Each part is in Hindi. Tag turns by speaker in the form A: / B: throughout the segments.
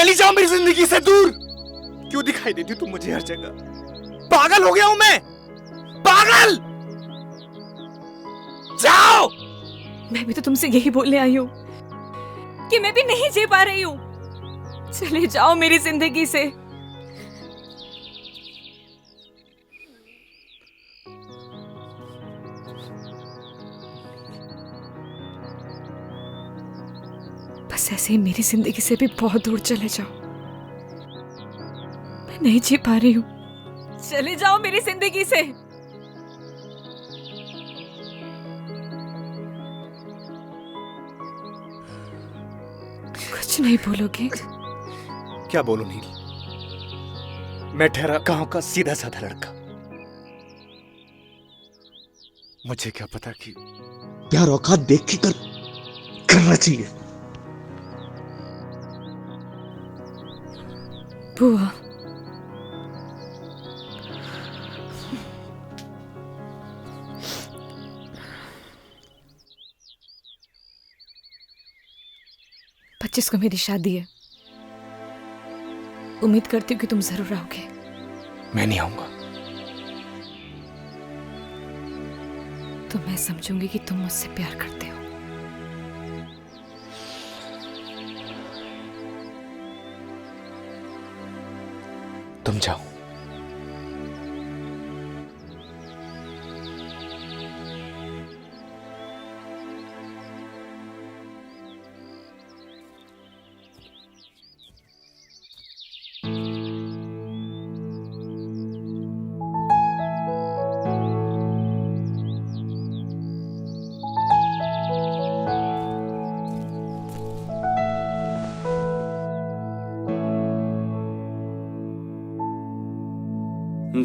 A: चली जाओ मेरी जिंदगी से दूर। क्यों दिखाई देती तुम मुझे हर जगह? पागल हो गया हूं मैं, पागल। जाओ।
B: मैं भी तो तुमसे यही बोलने आई हूँ कि मैं भी नहीं जी पा रही हूँ। चले जाओ मेरी जिंदगी से। बस ऐसे ही मेरी जिंदगी से भी बहुत दूर चले जाओ। मैं नहीं जी पा रही हूँ। चले जाओ मेरी जिंदगी से। कुछ नहीं बोलोगे?
A: क्या बोलूं नील? मैं ठहरा गांव का सीधा साधा लड़का। मुझे क्या पता कि
C: प्यार औकात देख के करना चाहिए।
B: बुआ, पच्चीस को मेरी शादी है। उम्मीद करती हूँ कि तुम जरूर आओगे।
A: मैं नहीं आऊंगा।
B: तो मैं समझूंगी कि तुम मुझसे प्यार करते हो।
A: तुम जाओ।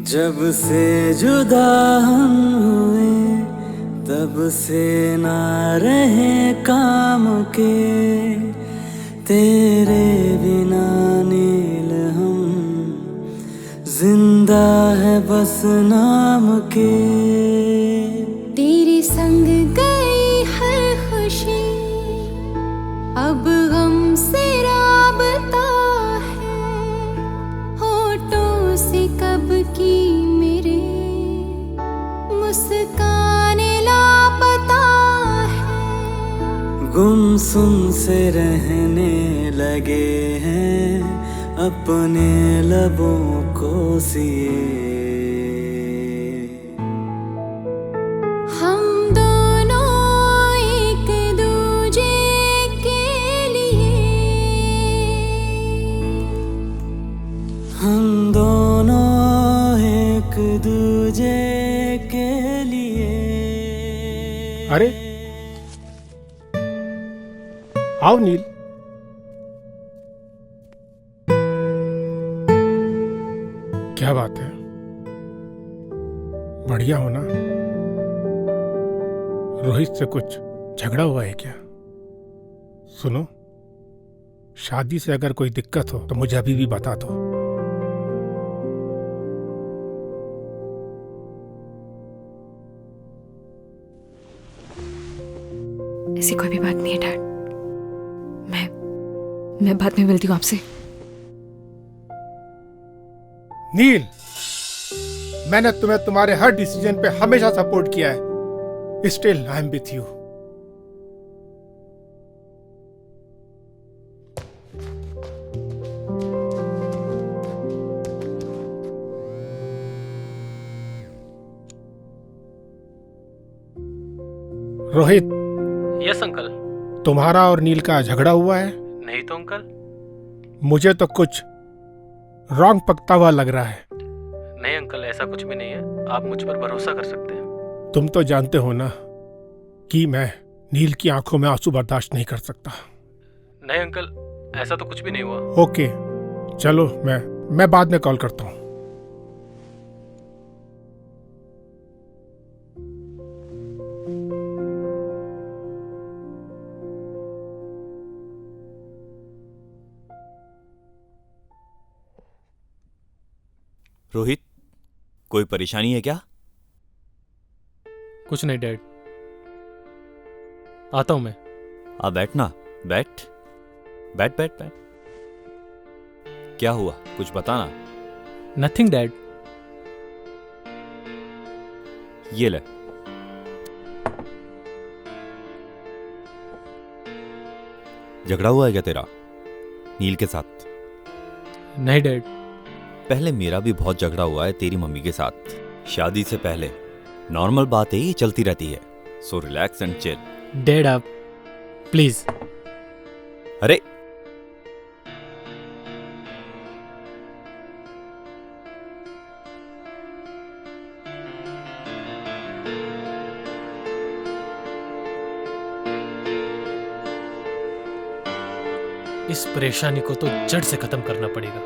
D: जब से जुदा हम हुए तब से ना रहे काम के, तेरे बिना नील हम जिंदा है बस नाम के।
E: तेरे संग गई हर खुशी अब गम से राबता है, होठों से कब की मेरे मुस्कान लापता है।
D: गुमसुम से रहने लगे हैं अपने लबों को सिए।
E: हम दोनों एक दूजे के लिए,
D: हम दोनों एक दूजे के लिए।
F: अरे आओ नील। क्या बात है, बढ़िया हो ना? रोहित से कुछ झगड़ा हुआ है क्या? सुनो, शादी से अगर कोई दिक्कत हो तो मुझे अभी भी बता दो।
B: ऐसी कोई भी बात नहीं है डैड। मैं बाद में मिलती हूँ आपसे।
F: नील, मैंने तुम्हें तुम्हारे हर डिसीजन पे हमेशा सपोर्ट किया है। Still I am with you. Rohit.
G: Yes uncle.
F: तुम्हारा और नील का झगड़ा हुआ है?
G: नहीं तो अंकल।
F: मुझे तो कुछ रॉन्ग पकता हुआ लग रहा है।
G: नहीं अंकल, ऐसा कुछ भी नहीं है, आप मुझ पर भरोसा कर सकते हैं।
F: तुम तो जानते हो ना कि मैं नील की आंखों में आंसू बर्दाश्त नहीं कर सकता।
G: नहीं अंकल, ऐसा तो कुछ भी नहीं हुआ।
F: ओके चलो, मैं बाद में कॉल करता हूँ।
H: रोहित, कोई परेशानी है क्या?
G: कुछ नहीं डैड, आता हूं मैं।
H: बैठ ना, बैठ बैठ बैठ बैठ। क्या हुआ, कुछ बताना।
G: Nothing dad.
H: ये ले। झगड़ा हुआ है क्या तेरा नील के साथ?
G: नहीं डैड।
H: पहले मेरा भी बहुत झगड़ा हुआ है तेरी मम्मी के साथ, शादी से पहले। नॉर्मल बात है, ये चलती रहती है। So relax and chill.
G: Dad आप प्लीज।
H: अरे
G: इस परेशानी को तो जड़ से खत्म करना पड़ेगा।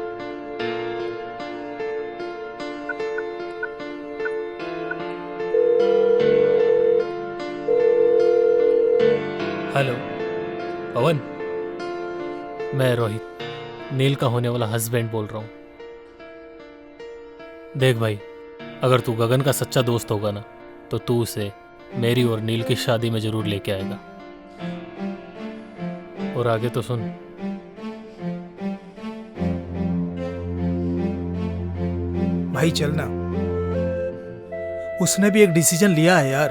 G: हेलो पवन, मैं रोहित, नील का होने वाला हस्बैंड बोल रहा हूं। देख भाई, अगर तू गगन का सच्चा दोस्त होगा ना, तो तू उसे मेरी और नील की शादी में जरूर लेके आएगा। और आगे तो सुन।
I: भाई चलना, उसने भी एक डिसीजन लिया है यार।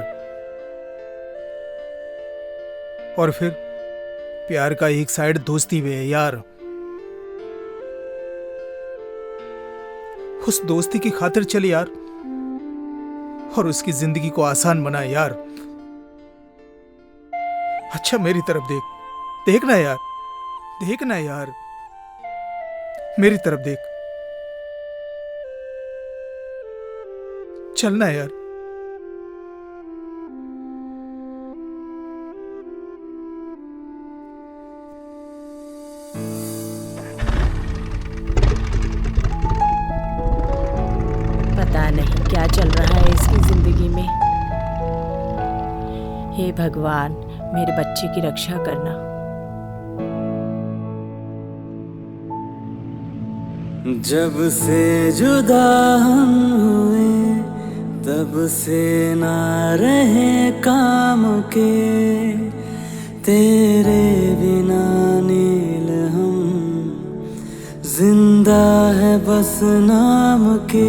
I: और फिर प्यार का एक साइड दोस्ती भी है यार। उस दोस्ती की खातिर चल यार, और उसकी जिंदगी को आसान बना यार। अच्छा मेरी तरफ देख, देखना यार, देखना यार, मेरी तरफ देख, चलना यार।
J: पता नहीं क्या चल रहा है इसकी जिंदगी में। हे भगवान, मेरे बच्चे की रक्षा करना।
D: जब से जुदा हम हुए, तब से ना रहे काम के। तेरे बिना नील हम जिंदा है बस नाम के।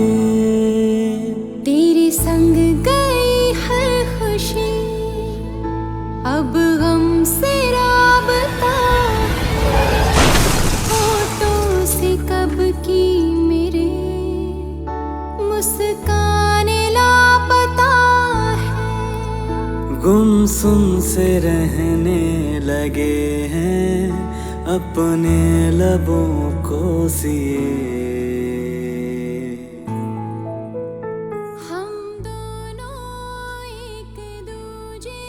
E: तेरे संग गई हर खुशी, अब गम से राबता। होठों से कब की मेरे मुस्काने लापता है।
D: गुमसुम से रहने लगे हैं अपने लबों को सिए।
E: हम दोनों एक दूजे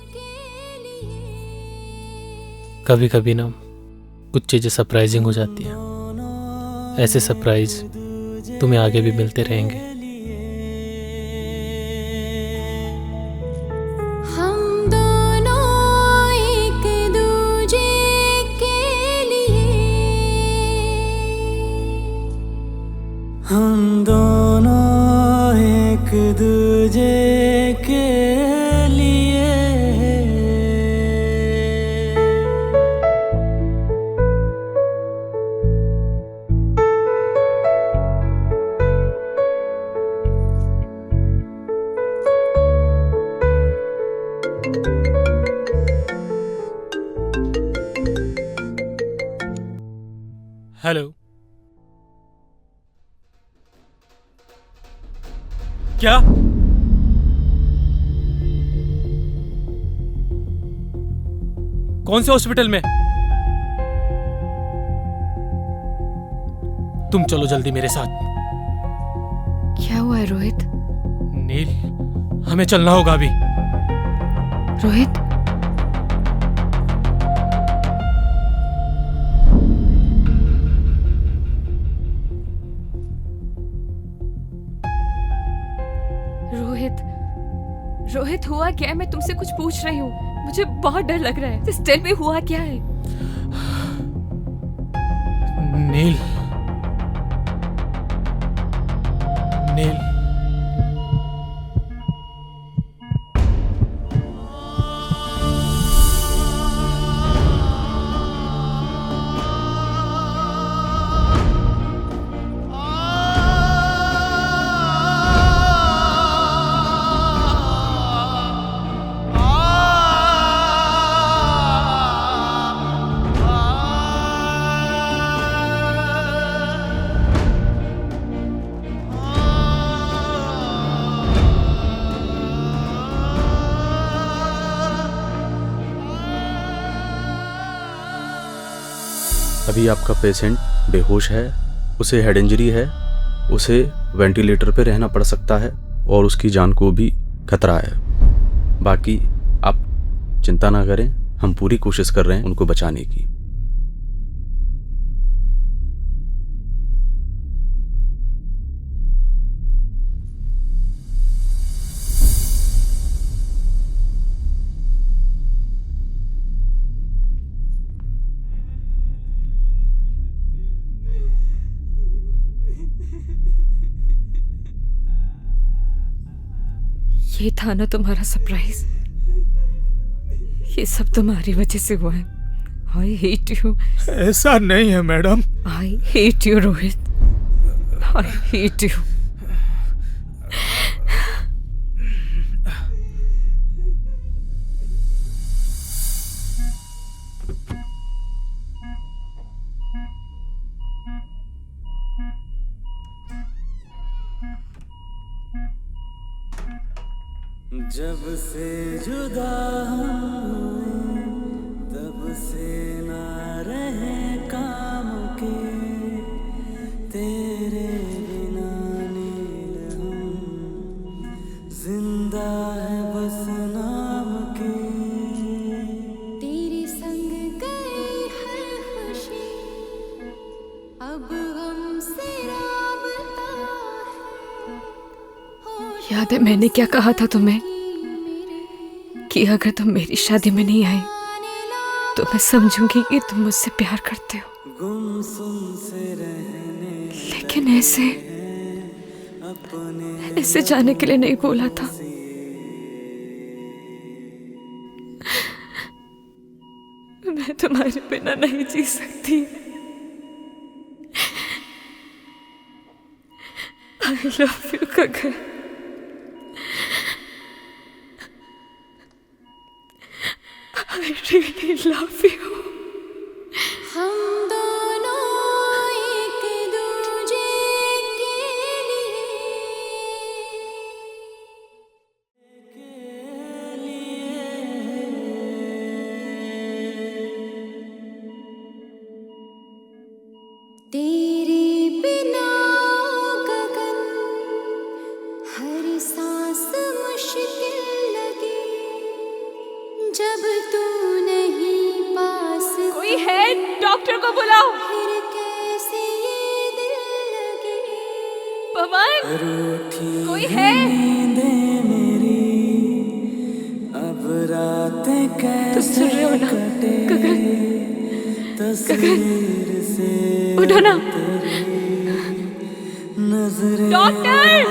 E: के लिए।
G: कभी कभी ना कुछ चीजें सरप्राइजिंग हो जाती हैं। ऐसे सरप्राइज तुम्हें आगे भी मिलते रहेंगे।
E: हम दोनों एक दूजे के लिए।
D: हम दोनों एक दूजे के लिए।
G: हेलो, क्या? कौन से हॉस्पिटल में? तुम चलो जल्दी मेरे साथ।
B: क्या हुआ है रोहित?
G: नील, हमें चलना होगा अभी।
B: रोहित, रोहित, रोहित हुआ क्या है? मैं तुमसे कुछ पूछ रही हूँ, मुझे बहुत डर लग रहा है। Just tell me, हुआ क्या है?
G: नील, नील,
K: अभी आपका पेशेंट बेहोश है, उसे हेड इंजरी है, उसे वेंटिलेटर पे रहना पड़ सकता है और उसकी जान को भी खतरा है। बाकी आप चिंता ना करें, हम पूरी कोशिश कर रहे हैं उनको बचाने की।
B: ये था ना तुम्हारा सरप्राइज। ये सब तुम्हारी वजह से हुआ है। I hate you.
I: ऐसा नहीं है madam.
B: I hate you Rohit, I hate you.
D: जब से जुदा हुए तब से ना रहे काम के, तेरे बिना नील हम जिंदा है बस नाम के।
E: तेरे संग गई हर खुशी अब हमसे राबता है।
B: याद है मैंने क्या कहा था तुम्हें कि अगर तुम मेरी शादी में नहीं आए तो मैं समझूंगी कि तुम मुझसे प्यार करते हो।
D: गुमसुम से रहने
B: लेकिन ऐसे जाने के लिए नहीं बोला था। मैं तुम्हारे बिना नहीं जी सकती। I love you Gagan. I really love you।
E: हम दोनों एक दूजे के लिए तेरे बिना गगन हर सांस मुश्किल लगे। जब तू नहीं पास,
B: कोई है? डॉक्टर को बुलाओ।
E: फिर कैसे ये दिल लगे।
B: पवन, कोई है?
D: नींदें मेरी अब रातें कैसे
B: सुन रहे हो ना? गगन,
D: तस्वीर से
B: उठो ना।
D: नजरें
B: डॉक्टर,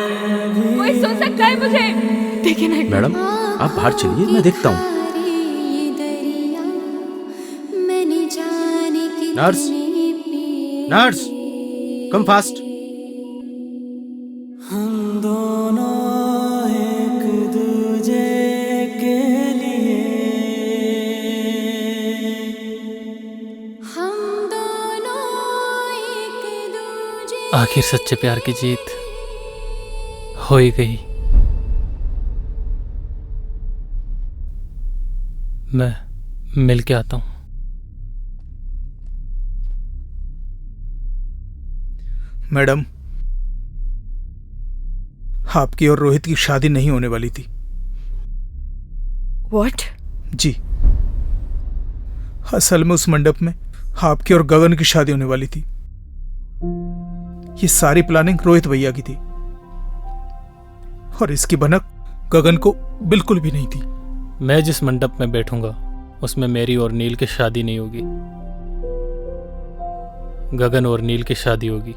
B: कोई सुन सकता है मुझे? देखिए ना।
K: मैडम आप बाहर चलिए, मैं देखता हूँ। Nurse, nurse, come fast.
D: हम दोनों एक दूजे के लिए,
E: हम दोनों एक दूजे।
G: आखिर सच्चे प्यार की जीत हो ही गई। मैं मिल के आता हूँ।
I: मैडम, आपकी और रोहित की शादी नहीं होने वाली थी।
B: What?
I: जी, असल में उस मंडप में आपकी और गगन की शादी होने वाली थी। ये सारी प्लानिंग रोहित भैया की थी और इसकी भनक गगन को बिल्कुल भी नहीं थी।
G: मैं जिस मंडप में बैठूंगा उसमें मेरी और नील की शादी नहीं होगी, गगन और नील की शादी होगी।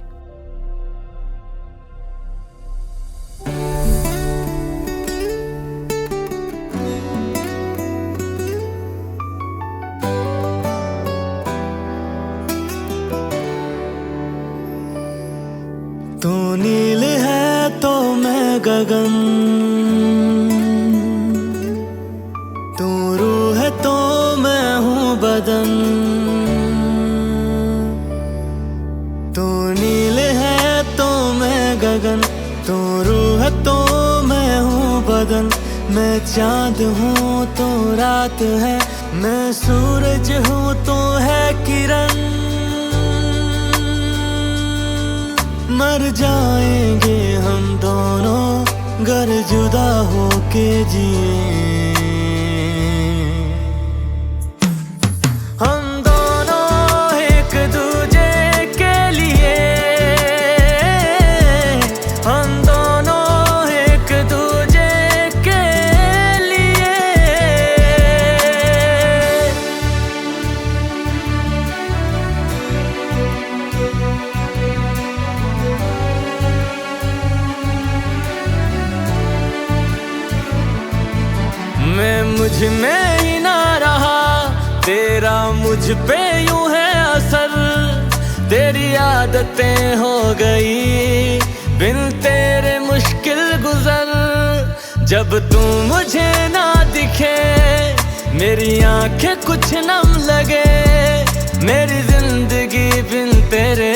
D: तू नील है तो मैं गगन, तू रूह है तो मैं हूँ बदन। तू नील है तो मैं गगन, तू रूह है तो मैं हूँ बदन। मैं चांद हूँ तो रात है, मैं सूरज हूँ तो है किरण। मर जाएंगे हम दोनों गर जुदा होके जिए। हम दोनों एक दूजे के लिए, हम दोनों एक दूजे के लिए। मैं मुझ में ही ना रहा, तेरा मुझ पे यूं है असर। तेरी आदतें हो गई बिन तेरे मुश्किल गुजर। जब तू मुझे ना दिखे मेरी आंखें कुछ नम लगे। मेरी जिंदगी बिन तेरे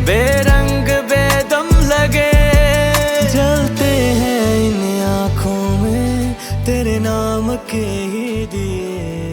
D: बेरंग बेदम लगे। जलते हैं इन आंखों में तेरे नाम के ही दिए।